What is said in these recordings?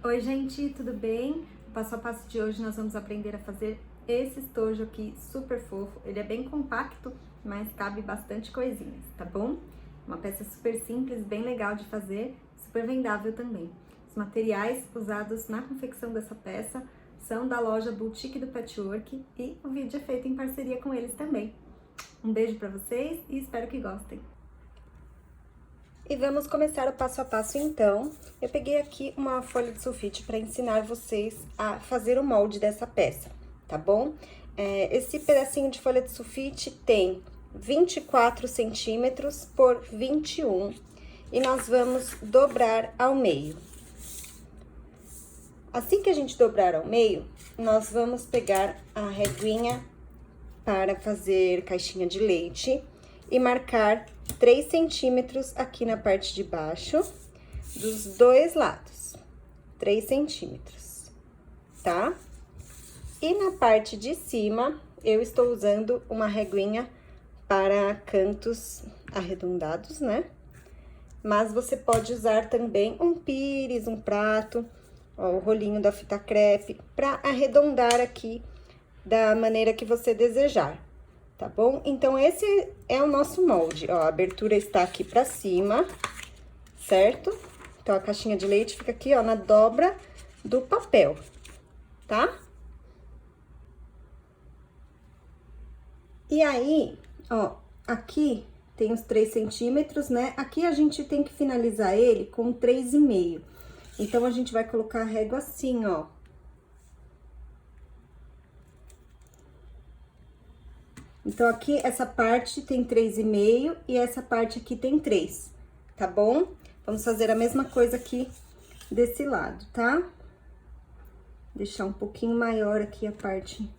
Oi, gente, tudo bem? No passo a passo de hoje nós vamos aprender a fazer esse estojo aqui super fofo. Ele é bem compacto, mas cabe bastante coisinhas, tá bom? Uma peça super simples, bem legal de fazer, super vendável também. Os materiais usados na confecção dessa peça são da loja Boutique do Patchwork e o vídeo é feito em parceria com eles também. Um beijo pra vocês e espero que gostem! E vamos começar o passo a passo então. Eu peguei aqui uma folha de sulfite para ensinar vocês a fazer o molde dessa peça, tá bom? Esse pedacinho de folha de sulfite tem 24 centímetros por 21 e nós vamos dobrar ao meio. Assim que a gente dobrar ao meio, nós vamos pegar a reguinha para fazer caixinha de leite e marcar 3 centímetros aqui na parte de baixo, dos dois lados, 3 centímetros, tá? E na parte de cima, eu estou usando uma reguinha para cantos arredondados, né? Mas você pode usar também um pires, um prato, ó, o rolinho da fita crepe, para arredondar aqui da maneira que você desejar. Tá bom? Então, esse é o nosso molde, ó, a abertura está aqui pra cima, certo? Então, a caixinha de leite fica aqui, ó, na dobra do papel, tá? E aí, ó, aqui tem os 3 centímetros, né? Aqui a gente tem que finalizar ele com 3,5. Então, a gente vai colocar a régua assim, ó. Então, aqui, essa parte tem 3,5 e essa parte aqui tem 3, tá bom? Vamos fazer a mesma coisa aqui desse lado, tá? Deixar um pouquinho maior aqui a parte.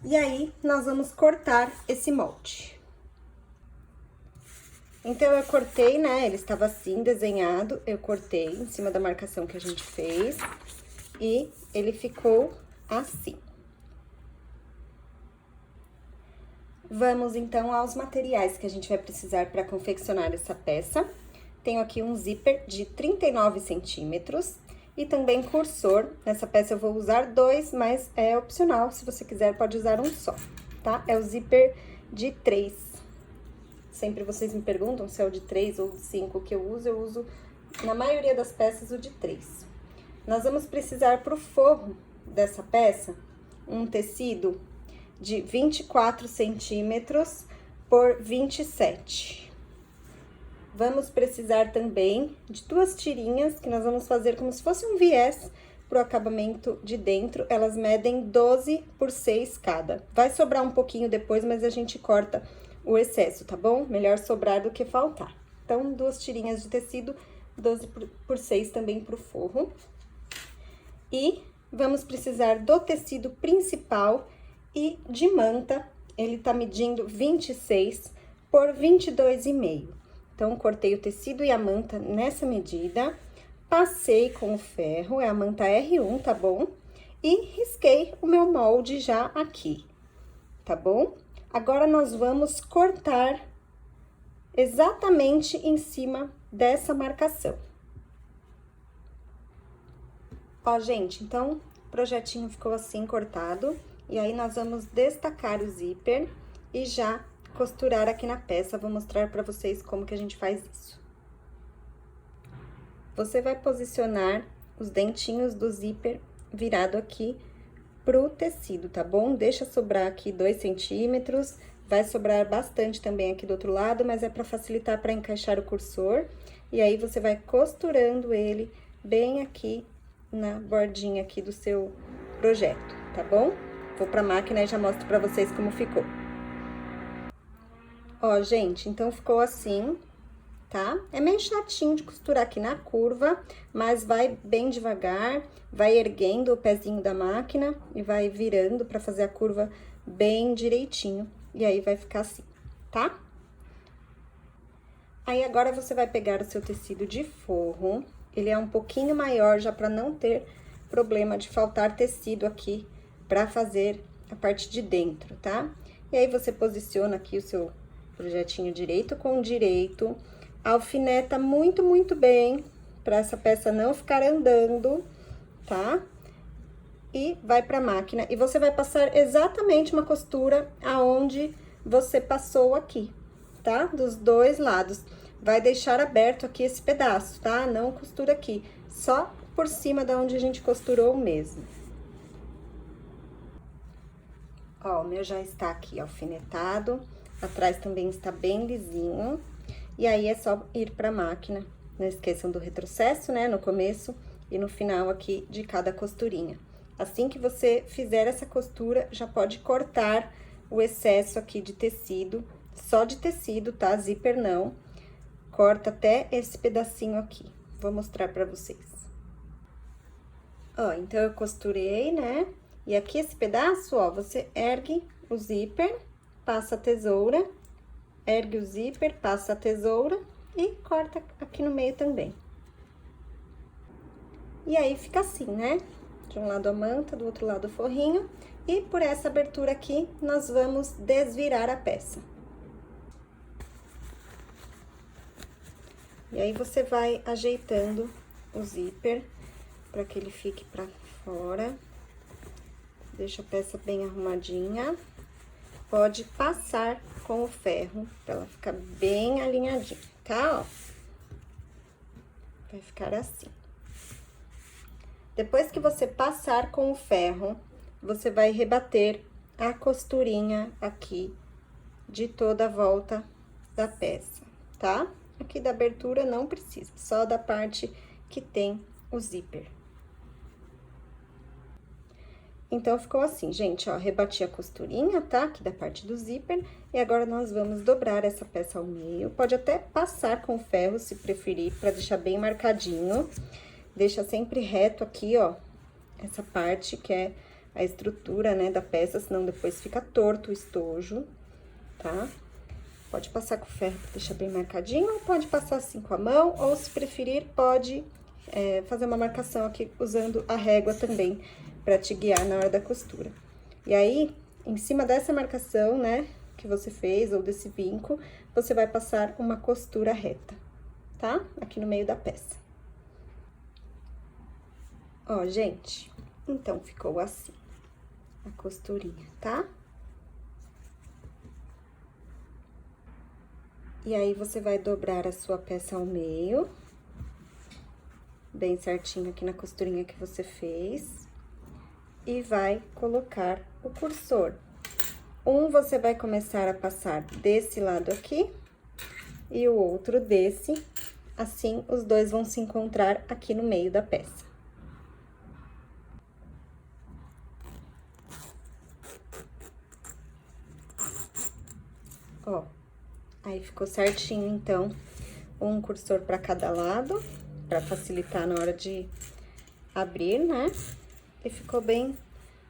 E aí, nós vamos cortar esse molde. Então, eu cortei, né? Ele estava assim, desenhado, eu cortei em cima da marcação que a gente fez. E ele ficou assim. Vamos, então, aos materiais que a gente vai precisar para confeccionar essa peça. Tenho aqui um zíper de 39 centímetros e também cursor. Nessa peça eu vou usar 2, mas é opcional, se você quiser pode usar um só, tá? É o zíper de 3. Sempre vocês me perguntam se é o de 3 ou de 5 que eu uso na maioria das peças o de 3. Nós vamos precisar pro forro dessa peça um tecido de 24 centímetros por 27. Vamos precisar também de 2 tirinhas que nós vamos fazer como se fosse um viés pro acabamento de dentro. Elas medem 12 por 6 cada. Vai sobrar um pouquinho depois, mas a gente corta o excesso, tá bom? Melhor sobrar do que faltar. Então, 2 tirinhas de tecido, 12 por 6 também pro forro. E vamos precisar do tecido principal e de manta, ele tá medindo 26 por 22,5. Então, cortei o tecido e a manta nessa medida, passei com o ferro, é a manta R1, tá bom? E risquei o meu molde já aqui, tá bom? Agora, nós vamos cortar exatamente em cima dessa marcação. Ó, gente, então, o projetinho ficou assim, cortado. E aí, nós vamos destacar o zíper e já costurar aqui na peça. Vou mostrar pra vocês como que a gente faz isso. Você vai posicionar os dentinhos do zíper virado aqui pro tecido, tá bom? Deixa sobrar aqui 2 centímetros. Vai sobrar bastante também aqui do outro lado, mas é pra facilitar pra encaixar o cursor. E aí, você vai costurando ele bem aqui na bordinha aqui do seu projeto, tá bom? Vou pra máquina e já mostro pra vocês como ficou. Ó, gente, então ficou assim, tá? É meio chatinho de costurar aqui na curva, mas vai bem devagar, vai erguendo o pezinho da máquina e vai virando pra fazer a curva bem direitinho. E aí, vai ficar assim, tá? Aí, agora, você vai pegar o seu tecido de forro. Ele é um pouquinho maior, já para não ter problema de faltar tecido aqui para fazer a parte de dentro, tá? E aí, você posiciona aqui o seu projetinho direito com direito, alfineta muito, muito bem, para essa peça não ficar andando, tá? E vai pra máquina, e você vai passar exatamente uma costura aonde você passou aqui, tá? Dos dois lados. Vai deixar aberto aqui esse pedaço, tá? Não costura aqui, só por cima da onde a gente costurou mesmo. Ó, o meu já está aqui alfinetado, atrás também está bem lisinho. E aí, é só ir pra máquina. Não esqueçam do retrocesso, né, no começo e no final aqui de cada costurinha. Assim que você fizer essa costura, já pode cortar o excesso aqui de tecido, só de tecido, tá? Zíper não. Corta até esse pedacinho aqui. Vou mostrar pra vocês. Ó, então, eu costurei, né? E aqui esse pedaço, ó, você ergue o zíper, passa a tesoura, ergue o zíper, passa a tesoura e corta aqui no meio também. E aí, fica assim, né? De um lado a manta, do outro lado o forrinho. E por essa abertura aqui, nós vamos desvirar a peça. E aí, você vai ajeitando o zíper para que ele fique pra fora. Deixa a peça bem arrumadinha. Pode passar com o ferro pra ela ficar bem alinhadinha, tá? Ó. Vai ficar assim. Depois que você passar com o ferro, você vai rebater a costurinha aqui de toda a volta da peça, tá? Aqui da abertura não precisa, só da parte que tem o zíper. Então, ficou assim, gente, ó, rebati a costurinha, tá? Aqui da parte do zíper, e agora nós vamos dobrar essa peça ao meio. Pode até passar com ferro, se preferir, pra deixar bem marcadinho. Deixa sempre reto aqui, ó, essa parte que é a estrutura, né, da peça, senão depois fica torto o estojo, tá? Pode passar com ferro pra deixar bem marcadinho, ou pode passar assim com a mão, ou se preferir, pode fazer uma marcação aqui usando a régua também, pra te guiar na hora da costura. E aí, em cima dessa marcação, né, que você fez, ou desse vinco, você vai passar uma costura reta, tá? Aqui no meio da peça. Ó, gente, então, ficou assim, a costurinha, tá? E aí, você vai dobrar a sua peça ao meio, bem certinho aqui na costurinha que você fez, e vai colocar o cursor. Você vai começar a passar desse lado aqui, e o outro desse, assim, os dois vão se encontrar aqui no meio da peça. Ó, aí ficou certinho, então, um cursor para cada lado, para facilitar na hora de abrir, né? E ficou bem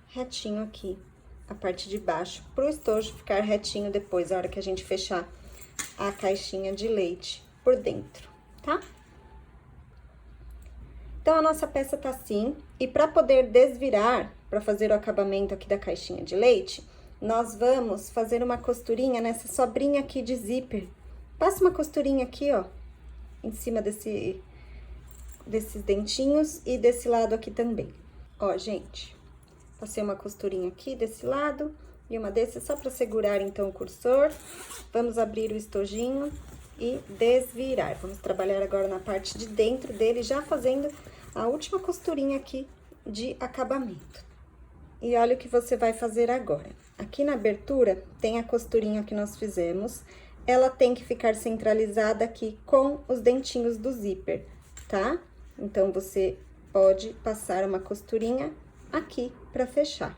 retinho aqui, a parte de baixo, pro estojo ficar retinho depois, a hora que a gente fechar a caixinha de leite por dentro, tá? Então, a nossa peça tá assim, e para poder desvirar, para fazer o acabamento aqui da caixinha de leite, nós vamos fazer uma costurinha nessa sobrinha aqui de zíper. Passa uma costurinha aqui, ó, em cima desses dentinhos e desse lado aqui também. Ó, gente, passei uma costurinha aqui desse lado e uma desse, só pra segurar, então, o cursor. Vamos abrir o estojinho e desvirar. Vamos trabalhar agora na parte de dentro dele, já fazendo a última costurinha aqui de acabamento. E olha o que você vai fazer agora. Aqui na abertura, tem a costurinha que nós fizemos. Ela tem que ficar centralizada aqui com os dentinhos do zíper, tá? Então, você pode passar uma costurinha aqui pra fechar,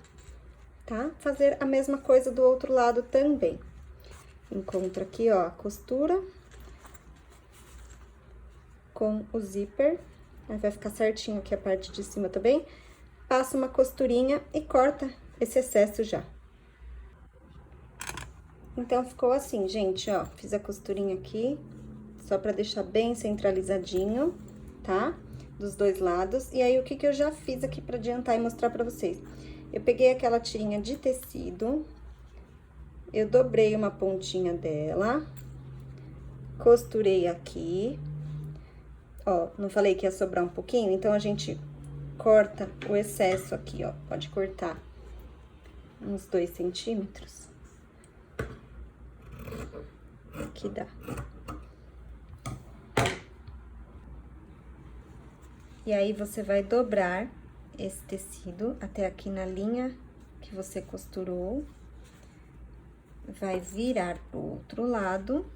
tá? Fazer a mesma coisa do outro lado também. Encontra aqui, ó, a costura com o zíper. Aí, vai ficar certinho aqui a parte de cima também. Passa uma costurinha e corta esse excesso já. Então, ficou assim, gente, ó. Fiz a costurinha aqui, só pra deixar bem centralizadinho, tá? Dos dois lados. E aí, o que eu já fiz aqui pra adiantar e mostrar pra vocês? Eu peguei aquela tirinha de tecido, eu dobrei uma pontinha dela, costurei aqui. Ó, não falei que ia sobrar um pouquinho? Então, a gente corta o excesso aqui, ó. Pode cortar uns 2 centímetros. Aqui dá. E aí, você vai dobrar esse tecido até aqui na linha que você costurou. Vai virar pro outro lado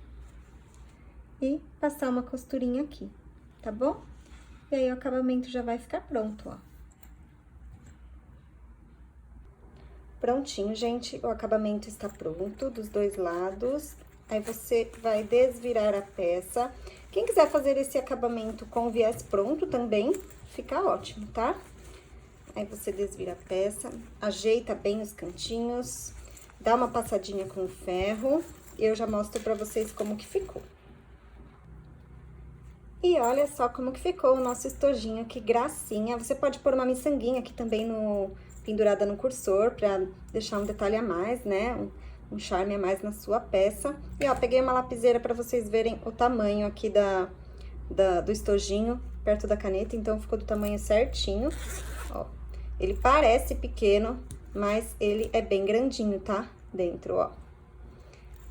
e passar uma costurinha aqui, tá bom? E aí, o acabamento já vai ficar pronto, ó. Prontinho, gente, o acabamento está pronto dos 2 lados. Aí, você vai desvirar a peça. Quem quiser fazer esse acabamento com viés pronto também, fica ótimo, tá? Aí, você desvira a peça, ajeita bem os cantinhos, dá uma passadinha com o ferro, e eu já mostro pra vocês como que ficou. E olha só como que ficou o nosso estojinho, que gracinha. Você pode pôr uma miçanguinha aqui também pendurada no cursor, pra deixar um detalhe a mais, né? Um charme a mais na sua peça. E, ó, peguei uma lapiseira pra vocês verem o tamanho aqui do estojinho, perto da caneta, então ficou do tamanho certinho, ó. Ele parece pequeno, mas ele é bem grandinho, tá? Dentro, ó.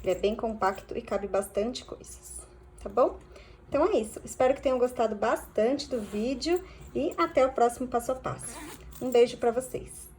Ele é bem compacto e cabe bastante coisas, tá bom? Então, é isso. Espero que tenham gostado bastante do vídeo e até o próximo passo a passo. Um beijo pra vocês!